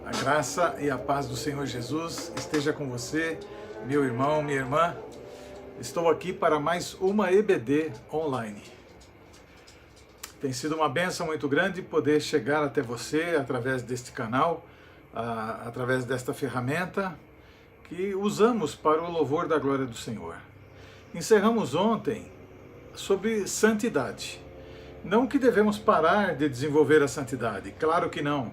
A graça e a paz do Senhor Jesus esteja com você, meu irmão, minha irmã. Estou aqui para mais uma EBD online. Tem sido uma bênção muito grande poder chegar até você através deste canal, através desta ferramenta que usamos para o louvor da glória do Senhor. Encerramos ontem sobre santidade. Não que devemos parar de desenvolver a santidade, claro que não,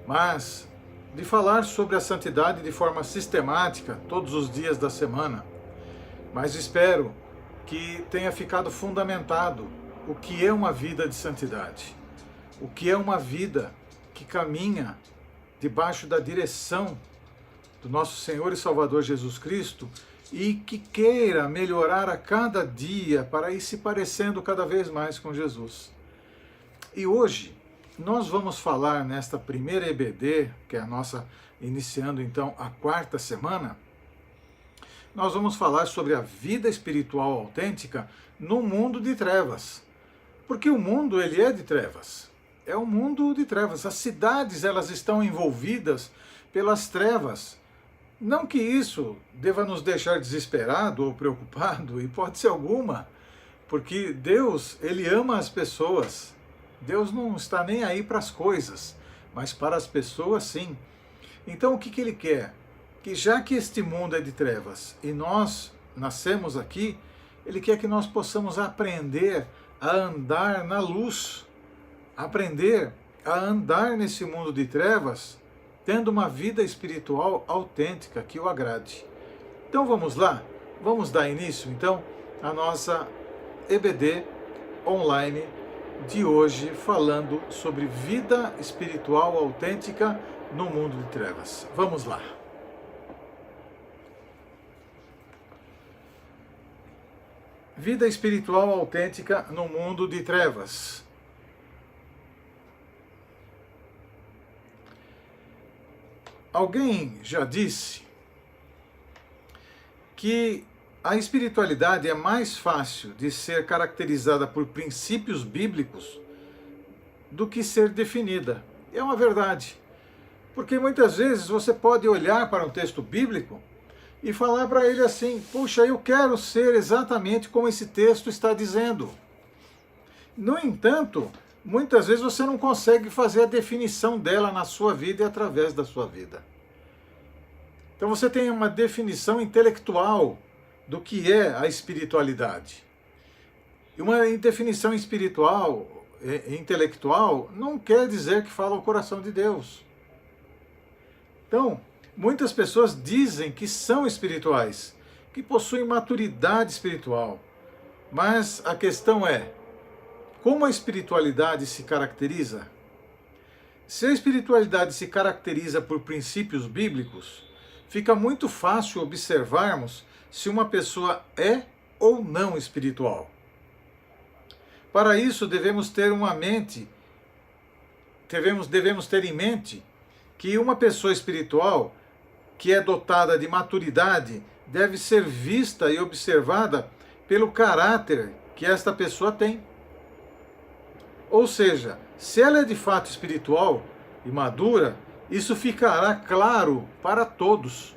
mas de falar sobre a santidade de forma sistemática todos os dias da semana. Mas espero que tenha ficado fundamentado o que é uma vida de santidade, o que é uma vida que caminha debaixo da direção do nosso Senhor e Salvador Jesus Cristo e que queira melhorar a cada dia para ir se parecendo cada vez mais com Jesus. E hoje nós vamos falar nesta primeira EBD, que é a nossa, iniciando então a quarta semana, nós vamos falar sobre a vida espiritual autêntica no mundo de trevas. Porque o mundo, ele é de trevas. É um mundo de trevas. As cidades, elas estão envolvidas pelas trevas. Não que isso deva nos deixar desesperado ou preocupado, hipótese alguma, porque Deus, ele ama as pessoas. Deus não está nem aí para as coisas, mas para as pessoas sim. Então o que ele quer? Que já que este mundo é de trevas e nós nascemos aqui, ele quer que nós possamos aprender a andar na luz, aprender a andar nesse mundo de trevas, tendo uma vida espiritual autêntica que o agrade. Então vamos lá, vamos dar início então à nossa EBD online de hoje, falando sobre vida espiritual autêntica no mundo de trevas. Vamos lá. Vida espiritual autêntica no mundo de trevas. Alguém já disse que a espiritualidade é mais fácil de ser caracterizada por princípios bíblicos do que ser definida. É uma verdade. Porque muitas vezes você pode olhar para um texto bíblico e falar para ele assim: puxa, eu quero ser exatamente como esse texto está dizendo. No entanto, muitas vezes você não consegue fazer a definição dela na sua vida e através da sua vida. Então você tem uma definição intelectual do que é a espiritualidade. E uma definição espiritual, intelectual, não quer dizer que fala o coração de Deus. Então, muitas pessoas dizem que são espirituais, que possuem maturidade espiritual. Mas a questão é, como a espiritualidade se caracteriza? Se a espiritualidade se caracteriza por princípios bíblicos, fica muito fácil observarmos se uma pessoa é ou não espiritual. Para isso, devemos ter em mente que uma pessoa espiritual que é dotada de maturidade deve ser vista e observada pelo caráter que esta pessoa tem. Ou seja, se ela é de fato espiritual e madura, isso ficará claro para todos.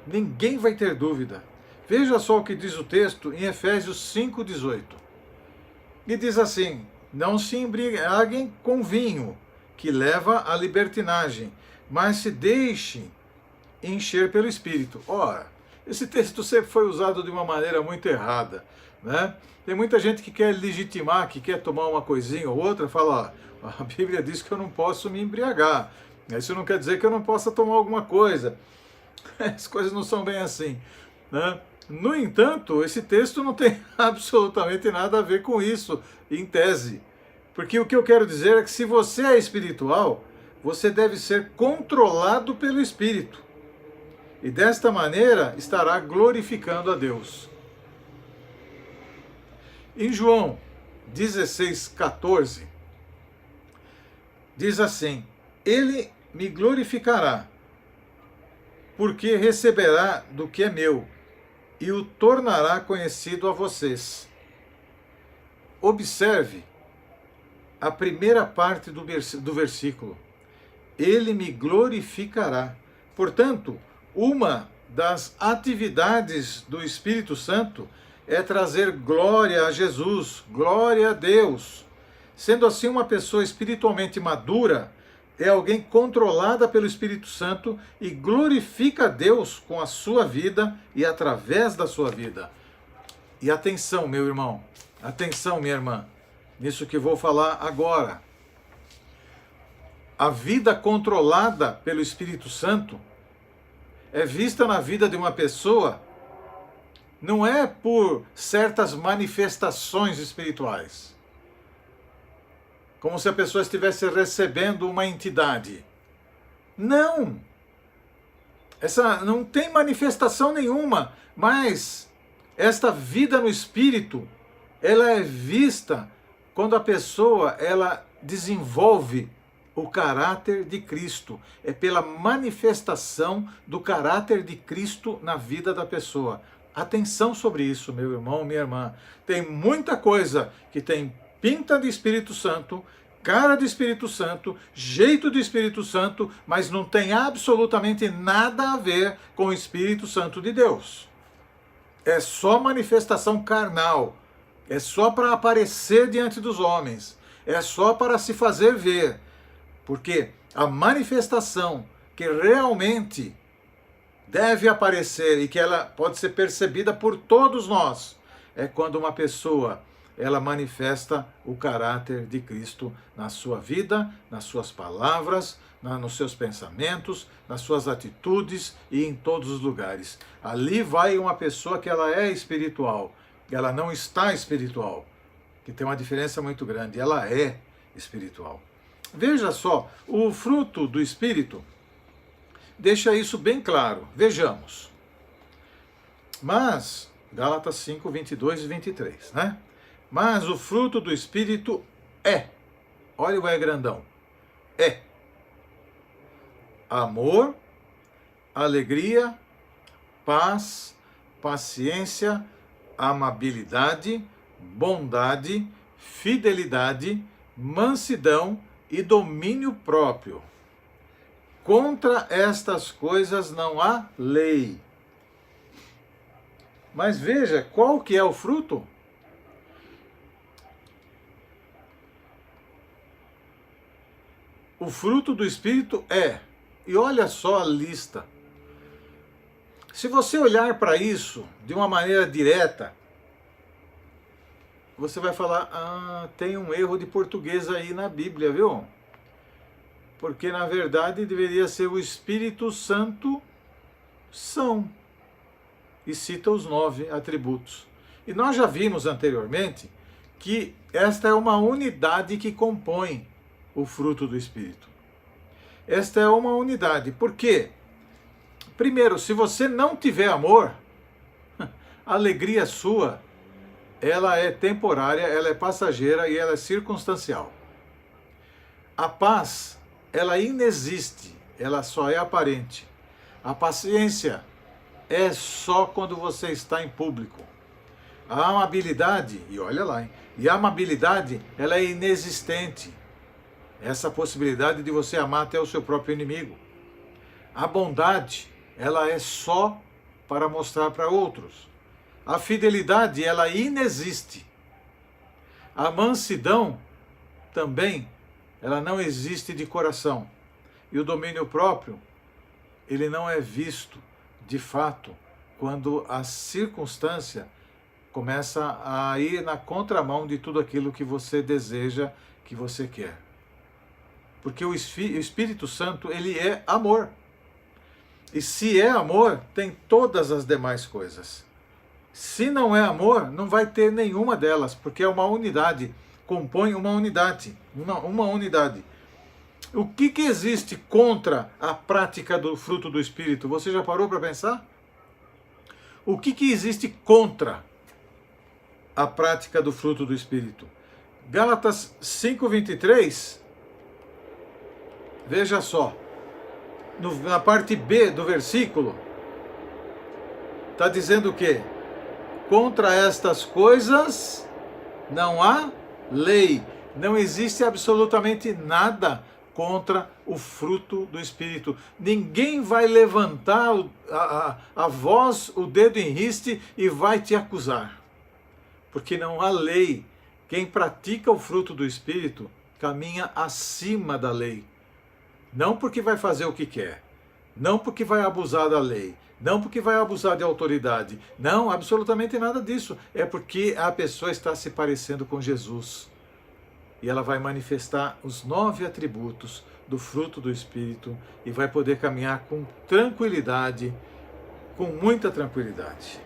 Ninguém vai ter dúvida. Veja só o que diz o texto em Efésios 5,18. E diz assim: não se embriaguem com vinho, que leva à libertinagem, mas se deixem encher pelo Espírito. Ora, esse texto sempre foi usado de uma maneira muito errada, né? Tem muita gente que quer legitimar, que quer tomar uma coisinha ou outra, fala: ó, a Bíblia diz que eu não posso me embriagar. Isso não quer dizer que eu não possa tomar alguma coisa. As coisas não são bem assim, né? No entanto, esse texto não tem absolutamente nada a ver com isso, em tese. Porque o que eu quero dizer é que se você é espiritual, você deve ser controlado pelo Espírito. E desta maneira estará glorificando a Deus. Em João 16,14, diz assim: ele me glorificará, porque receberá do que é meu, e o tornará conhecido a vocês. Observe a primeira parte do versículo. ele me glorificará. Portanto, uma das atividades do Espírito Santo é trazer glória a Jesus, glória a Deus. Sendo assim, uma pessoa espiritualmente madura é alguém controlada pelo Espírito Santo e glorifica a Deus com a sua vida e através da sua vida. E atenção, meu irmão, atenção, minha irmã, nisso que vou falar agora. A vida controlada pelo Espírito Santo é vista na vida de uma pessoa não é por certas manifestações espirituais, como se a pessoa estivesse recebendo uma entidade. Não! Essa não tem manifestação nenhuma, mas esta vida no Espírito, ela é vista quando a pessoa ela desenvolve o caráter de Cristo. É pela manifestação do caráter de Cristo na vida da pessoa. Atenção sobre isso, meu irmão, minha irmã. Tem muita coisa que tem pinta de Espírito Santo, cara de Espírito Santo, jeito de Espírito Santo, mas não tem absolutamente nada a ver com o Espírito Santo de Deus. É só manifestação carnal. É só para aparecer diante dos homens. É só para se fazer ver. Porque a manifestação que realmente deve aparecer e que ela pode ser percebida por todos nós é quando uma pessoa ela manifesta o caráter de Cristo na sua vida, nas suas palavras, nos seus pensamentos, nas suas atitudes e em todos os lugares. Ali vai uma pessoa que ela é espiritual, ela não está espiritual, que tem uma diferença muito grande, ela é espiritual. Veja só, o fruto do Espírito deixa isso bem claro. Vejamos. Mas, Gálatas 5, 22 e 23, né? Mas o fruto do Espírito é, olha o é grandão, é amor, alegria, paz, paciência, amabilidade, bondade, fidelidade, mansidão e domínio próprio. Contra estas coisas não há lei. Mas veja, qual que é o fruto? O fruto do Espírito é, e olha só a lista. Se você olhar para isso de uma maneira direta, você vai falar, tem um erro de português aí na Bíblia, viu? Porque na verdade deveria ser o Espírito Santo são. E cita os 9 atributos. E nós já vimos anteriormente que esta é uma unidade que compõe o fruto do Espírito. Esta é uma unidade. Por quê? Primeiro, se você não tiver amor, a alegria sua, ela é temporária, ela é passageira e ela é circunstancial. A paz, ela inexiste, ela só é aparente. A paciência é só quando você está em público. A amabilidade, e olha lá, hein? E a amabilidade, ela é inexistente. Essa possibilidade de você amar até o seu próprio inimigo. A bondade, ela é só para mostrar para outros. A fidelidade, ela inexiste. A mansidão, também, ela não existe de coração. E o domínio próprio, ele não é visto, de fato, quando a circunstância começa a ir na contramão de tudo aquilo que você deseja, que você quer. Porque o Espírito Santo, ele é amor. E se é amor, tem todas as demais coisas. Se não é amor, não vai ter nenhuma delas, porque é uma unidade, compõe uma unidade, uma unidade. O que existe contra a prática do fruto do Espírito? Você já parou para pensar? O que existe contra a prática do fruto do Espírito? Gálatas 5:23, veja só, na parte B do versículo, está dizendo o quê? Contra estas coisas não há lei. Não existe absolutamente nada contra o fruto do Espírito. Ninguém vai levantar a voz, o dedo em riste e vai te acusar. Porque não há lei. Quem pratica o fruto do Espírito caminha acima da lei. Não porque vai fazer o que quer. Não porque vai abusar da lei. Não porque vai abusar de autoridade. Não, absolutamente nada disso. É porque a pessoa está se parecendo com Jesus. E ela vai manifestar os 9 atributos do fruto do Espírito e vai poder caminhar com tranquilidade, com muita tranquilidade.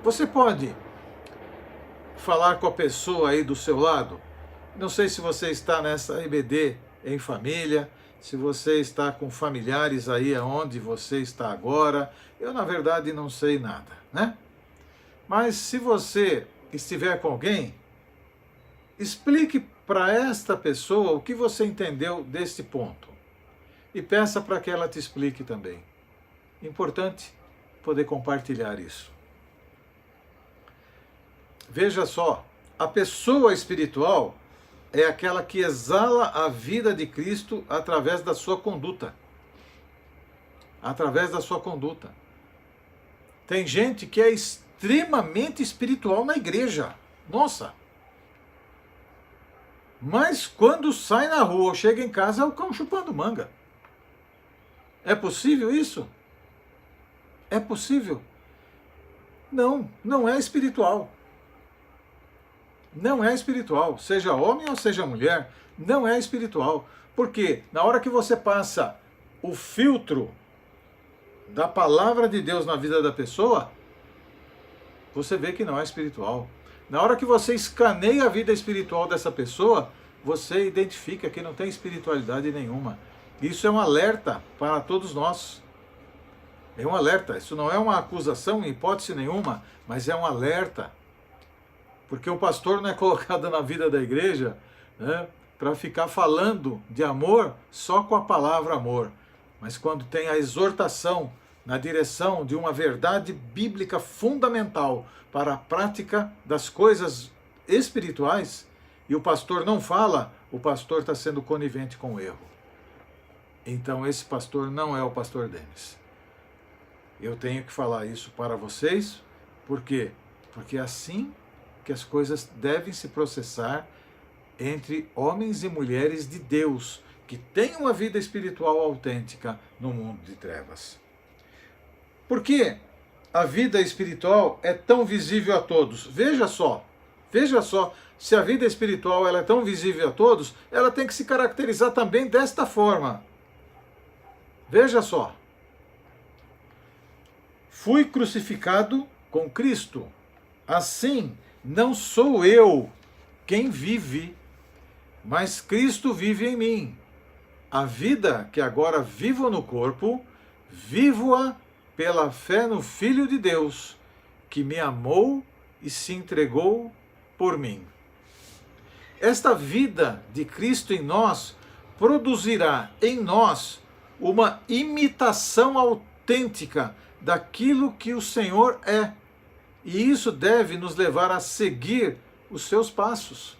Você pode falar com a pessoa aí do seu lado? Não sei se você está nessa EBD em família, se você está com familiares aí aonde você está agora. Eu, na verdade, não sei nada, né? Mas se você estiver com alguém, explique para esta pessoa o que você entendeu deste ponto e peça para que ela te explique também. Importante poder compartilhar isso. Veja só, a pessoa espiritual é aquela que exala a vida de Cristo através da sua conduta. Através da sua conduta. Tem gente que é extremamente espiritual na igreja. Nossa! Mas quando sai na rua ou chega em casa é o cão chupando manga. É possível isso? É possível? Não, não é espiritual. Não é espiritual. Seja homem ou seja mulher, não é espiritual. Porque na hora que você passa o filtro da palavra de Deus na vida da pessoa, você vê que não é espiritual. Na hora que você escaneia a vida espiritual dessa pessoa, você identifica que não tem espiritualidade nenhuma. Isso é um alerta para todos nós. É um alerta. Isso não é uma acusação em hipótese nenhuma, mas é um alerta. Porque o pastor não é colocado na vida da igreja, né, para ficar falando de amor só com a palavra amor. Mas quando tem a exortação na direção de uma verdade bíblica fundamental para a prática das coisas espirituais, e o pastor não fala, o pastor está sendo conivente com o erro. Então esse pastor não é o pastor Denis. Eu tenho que falar isso para vocês, por quê? Porque é assim que as coisas devem se processar entre homens e mulheres de Deus, que têm uma vida espiritual autêntica no mundo de trevas. Por que a vida espiritual é tão visível a todos? Veja só, se a vida espiritual ela é tão visível a todos, ela tem que se caracterizar também desta forma. Veja só. Fui crucificado com Cristo. Assim, não sou eu quem vive, mas Cristo vive em mim. A vida que agora vivo no corpo, vivo-a pela fé no Filho de Deus, que me amou e se entregou por mim. Esta vida de Cristo em nós produzirá em nós uma imitação autêntica daquilo que o Senhor é. E isso deve nos levar a seguir os seus passos.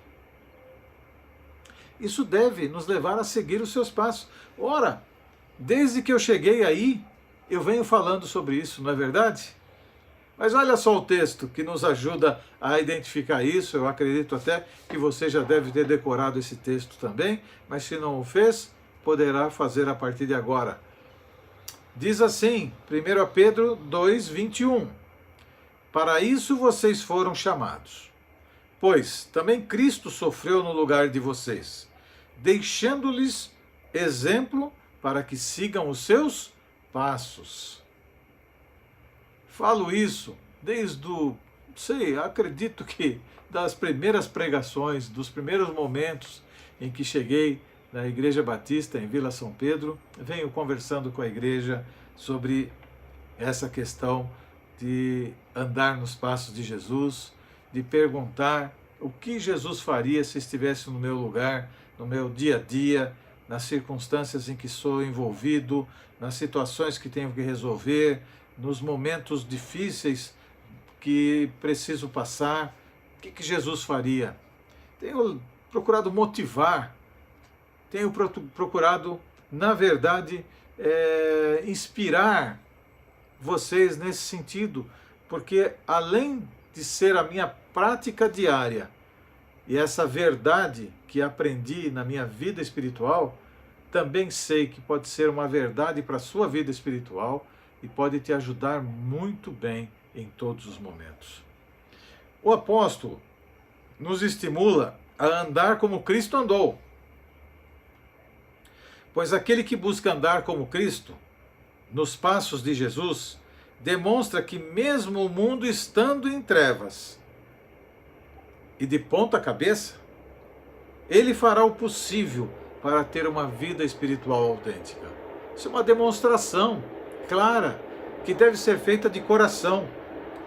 Isso deve nos levar a seguir os seus passos. Ora, desde que eu cheguei aí, eu venho falando sobre isso, não é verdade? Mas olha só o texto que nos ajuda a identificar isso. Eu acredito até que você já deve ter decorado esse texto também, mas se não o fez, poderá fazer a partir de agora. Diz assim, 1 Pedro 2:21. Para isso vocês foram chamados, pois também Cristo sofreu no lugar de vocês, deixando-lhes exemplo para que sigam os seus passos. Falo isso desde acredito que das primeiras pregações, dos primeiros momentos em que cheguei na Igreja Batista em Vila São Pedro, venho conversando com a igreja sobre essa questão de andar nos passos de Jesus, de perguntar o que Jesus faria se estivesse no meu lugar, no meu dia a dia, nas circunstâncias em que sou envolvido, nas situações que tenho que resolver, nos momentos difíceis que preciso passar, o que Jesus faria? Tenho procurado motivar tenho procurado, na verdade, inspirar vocês nesse sentido, porque além de ser a minha prática diária e essa verdade que aprendi na minha vida espiritual, também sei que pode ser uma verdade para a sua vida espiritual e pode te ajudar muito bem em todos os momentos. O apóstolo nos estimula a andar como Cristo andou. Pois aquele que busca andar como Cristo, nos passos de Jesus, demonstra que mesmo o mundo estando em trevas e de ponta cabeça, ele fará o possível para ter uma vida espiritual autêntica. Isso é uma demonstração clara que deve ser feita de coração.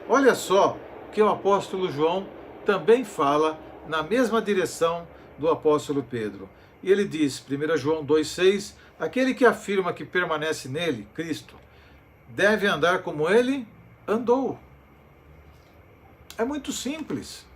Olha só que o apóstolo João também fala na mesma direção do apóstolo Pedro. E ele diz, 1 João 2,6, aquele que afirma que permanece nele, Cristo, deve andar como ele andou. É muito simples.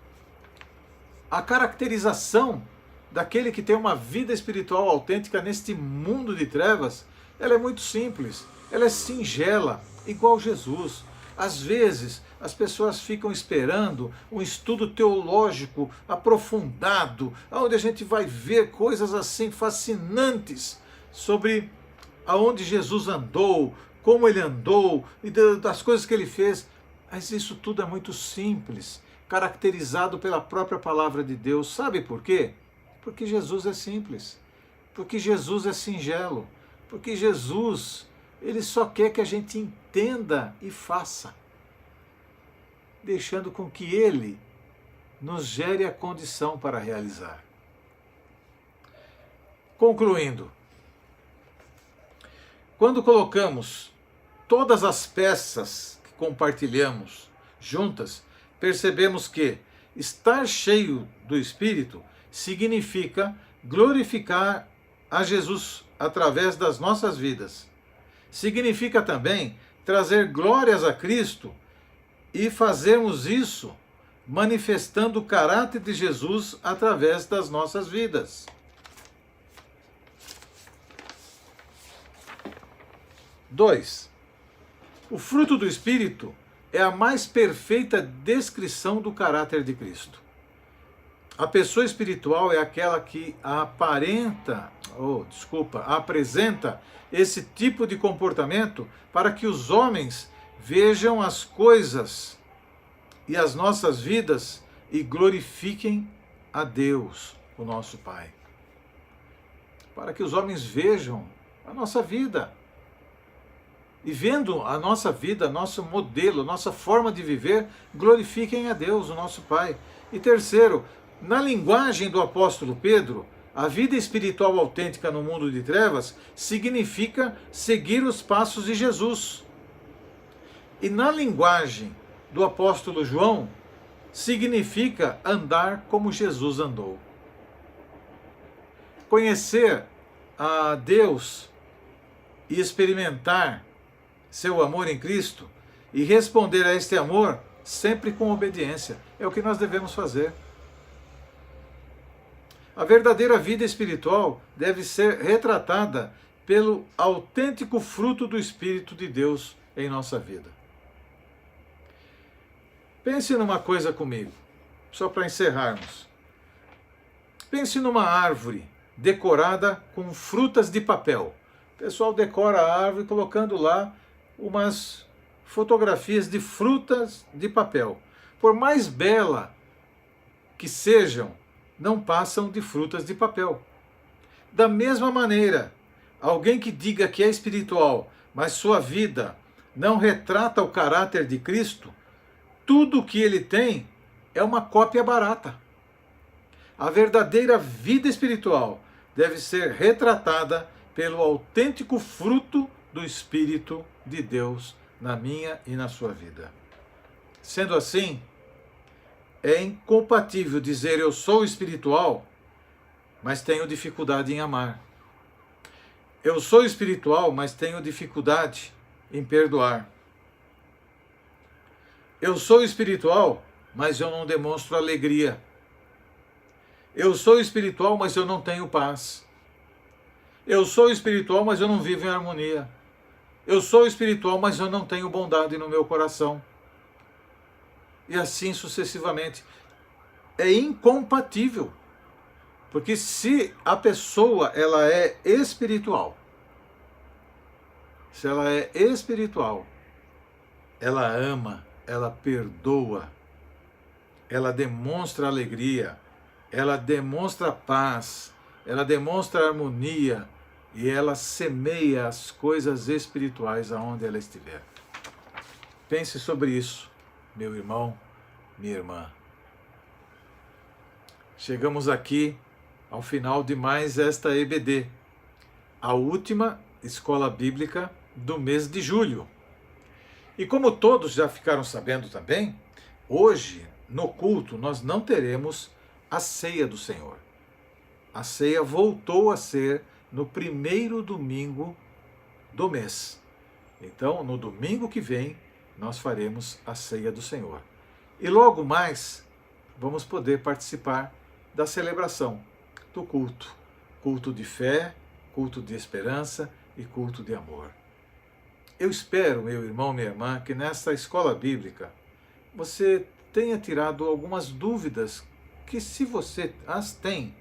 A caracterização daquele que tem uma vida espiritual autêntica neste mundo de trevas, ela é muito simples, ela é singela, igual Jesus. Às vezes, as pessoas ficam esperando um estudo teológico aprofundado, onde a gente vai ver coisas assim fascinantes sobre aonde Jesus andou, como ele andou e das coisas que ele fez. Mas isso tudo é muito simples, caracterizado pela própria palavra de Deus. Sabe por quê? Porque Jesus é simples, porque Jesus é singelo, porque Jesus, ele só quer que a gente entenda e faça, deixando com que ele nos gere a condição para realizar. Concluindo, quando colocamos todas as peças que compartilhamos juntas, percebemos que estar cheio do Espírito significa glorificar a Jesus através das nossas vidas. Significa também trazer glórias a Cristo e fazermos isso manifestando o caráter de Jesus através das nossas vidas. Dois, o fruto do Espírito é a mais perfeita descrição do caráter de Cristo. A pessoa espiritual é aquela que apresenta esse tipo de comportamento para que os homens vejam as coisas e as nossas vidas e glorifiquem a Deus, o nosso Pai. Para que os homens vejam a nossa vida. E vendo a nossa vida, nosso modelo, nossa forma de viver, glorifiquem a Deus, o nosso Pai. E terceiro, na linguagem do apóstolo Pedro, a vida espiritual autêntica no mundo de trevas significa seguir os passos de Jesus. E na linguagem do apóstolo João, significa andar como Jesus andou. Conhecer a Deus e experimentar seu amor em Cristo e responder a este amor sempre com obediência. É o que nós devemos fazer. A verdadeira vida espiritual deve ser retratada pelo autêntico fruto do Espírito de Deus em nossa vida. Pense numa coisa comigo, só para encerrarmos. Pense numa árvore decorada com frutas de papel. O pessoal decora a árvore colocando lá umas fotografias de frutas de papel. Por mais bela que sejam, não passam de frutas de papel. Da mesma maneira, alguém que diga que é espiritual, mas sua vida não retrata o caráter de Cristo, tudo o que ele tem é uma cópia barata. A verdadeira vida espiritual deve ser retratada pelo autêntico fruto do Espírito de Deus na minha e na sua vida. Sendo assim, é incompatível dizer eu sou espiritual, mas tenho dificuldade em amar. Eu sou espiritual, mas tenho dificuldade em perdoar. Eu sou espiritual, mas eu não demonstro alegria. Eu sou espiritual, mas eu não tenho paz. Eu sou espiritual, mas eu não vivo em harmonia. Eu sou espiritual, mas eu não tenho bondade no meu coração. E assim sucessivamente. É incompatível. Porque se a pessoa ela é espiritual, se ela é espiritual, ela ama, ela perdoa, ela demonstra alegria, ela demonstra paz, ela demonstra harmonia e ela semeia as coisas espirituais aonde ela estiver. Pense sobre isso, meu irmão, minha irmã. Chegamos aqui ao final de mais esta EBD, a última escola bíblica do mês de julho. E como todos já ficaram sabendo também, hoje no culto nós não teremos a ceia do Senhor. A ceia voltou a ser no primeiro domingo do mês. Então, no domingo que vem, nós faremos a ceia do Senhor. E logo mais, vamos poder participar da celebração do culto. Culto de fé, culto de esperança e culto de amor. Eu espero, meu irmão, minha irmã, que nesta escola bíblica você tenha tirado algumas dúvidas que, se você as tem,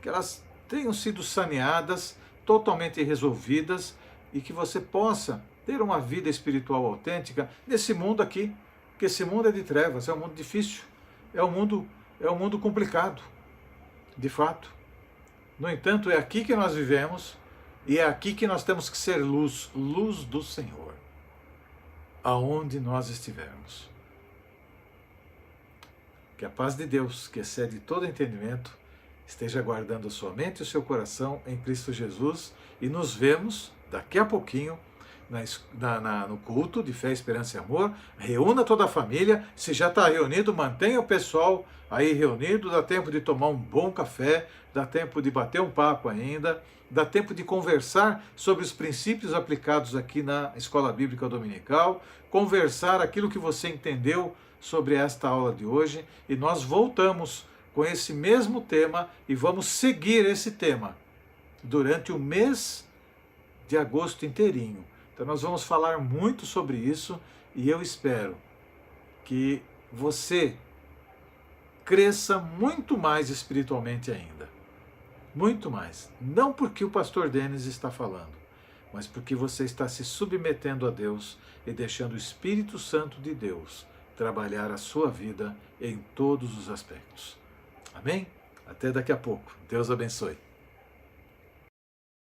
que elas tenham sido saneadas, totalmente resolvidas e que você possa ter uma vida espiritual autêntica nesse mundo aqui, que esse mundo é de trevas, é um mundo difícil, é um mundo complicado, de fato. No entanto, é aqui que nós vivemos e é aqui que nós temos que ser luz, luz do Senhor, aonde nós estivermos. Que a paz de Deus, que excede todo entendimento, esteja guardando a sua mente e o seu coração em Cristo Jesus e nos vemos daqui a pouquinho no culto de fé, esperança e amor. Reúna toda a família. Se já está reunido, mantenha o pessoal aí reunido. Dá tempo de tomar um bom café, dá tempo de bater um papo ainda, dá tempo de conversar sobre os princípios aplicados aqui na Escola Bíblica Dominical, conversar aquilo que você entendeu sobre esta aula de hoje, e nós voltamos com esse mesmo tema e vamos seguir esse tema durante o mês de agosto inteirinho. Então nós vamos falar muito sobre isso e eu espero que você cresça muito mais espiritualmente ainda. Muito mais. Não porque o pastor Denis está falando, mas porque você está se submetendo a Deus e deixando o Espírito Santo de Deus trabalhar a sua vida em todos os aspectos. Amém? Até daqui a pouco. Deus abençoe.